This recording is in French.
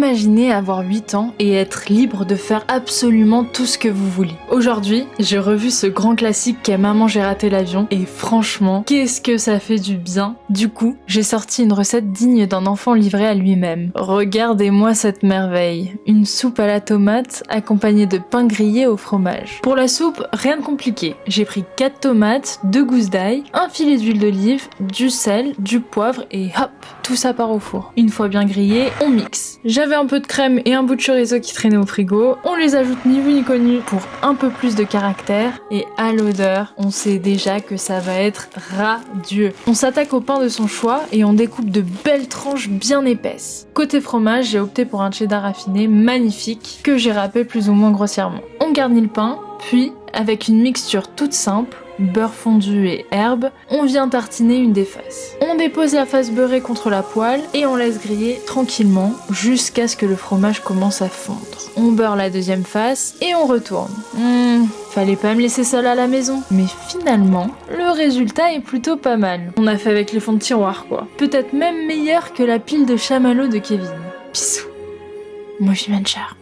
Imaginez avoir 8 ans et être libre de faire absolument tout ce que vous voulez. Aujourd'hui, j'ai revu ce grand classique qu'est Maman j'ai raté l'avion et franchement, qu'est-ce que ça fait du bien. Du coup, j'ai sorti une recette digne d'un enfant livré à lui-même. Regardez-moi cette merveille. Une soupe à la tomate accompagnée de pain grillé au fromage. Pour la soupe, rien de compliqué. J'ai pris 4 tomates, 2 gousses d'ail, un filet d'huile d'olive, du sel, du poivre et hop, tout ça part au four. Une fois bien grillé, on mixe. J'avais un peu de crème et un bout de chorizo qui traînait au frigo. On les ajoute ni vu ni connu pour un peu plus de caractère. Et à l'odeur, on sait déjà que ça va être radieux. On s'attaque au pain de son choix et on découpe de belles tranches bien épaisses. Côté fromage, j'ai opté pour un cheddar raffiné magnifique que j'ai râpé plus ou moins grossièrement. On garnit le pain, puis avec une mixture toute simple, beurre fondu et herbes, on vient tartiner une des faces. On dépose la face beurrée contre la poêle et on laisse griller tranquillement jusqu'à ce que le fromage commence à fondre. On beurre la deuxième face et on retourne. Fallait pas me laisser seule à la maison. Mais finalement, le résultat est plutôt pas mal. On a fait avec les fonds de tiroir quoi. Peut-être même meilleur que la pile de chamallows de Kevin. Bisous. Moshi Manchar.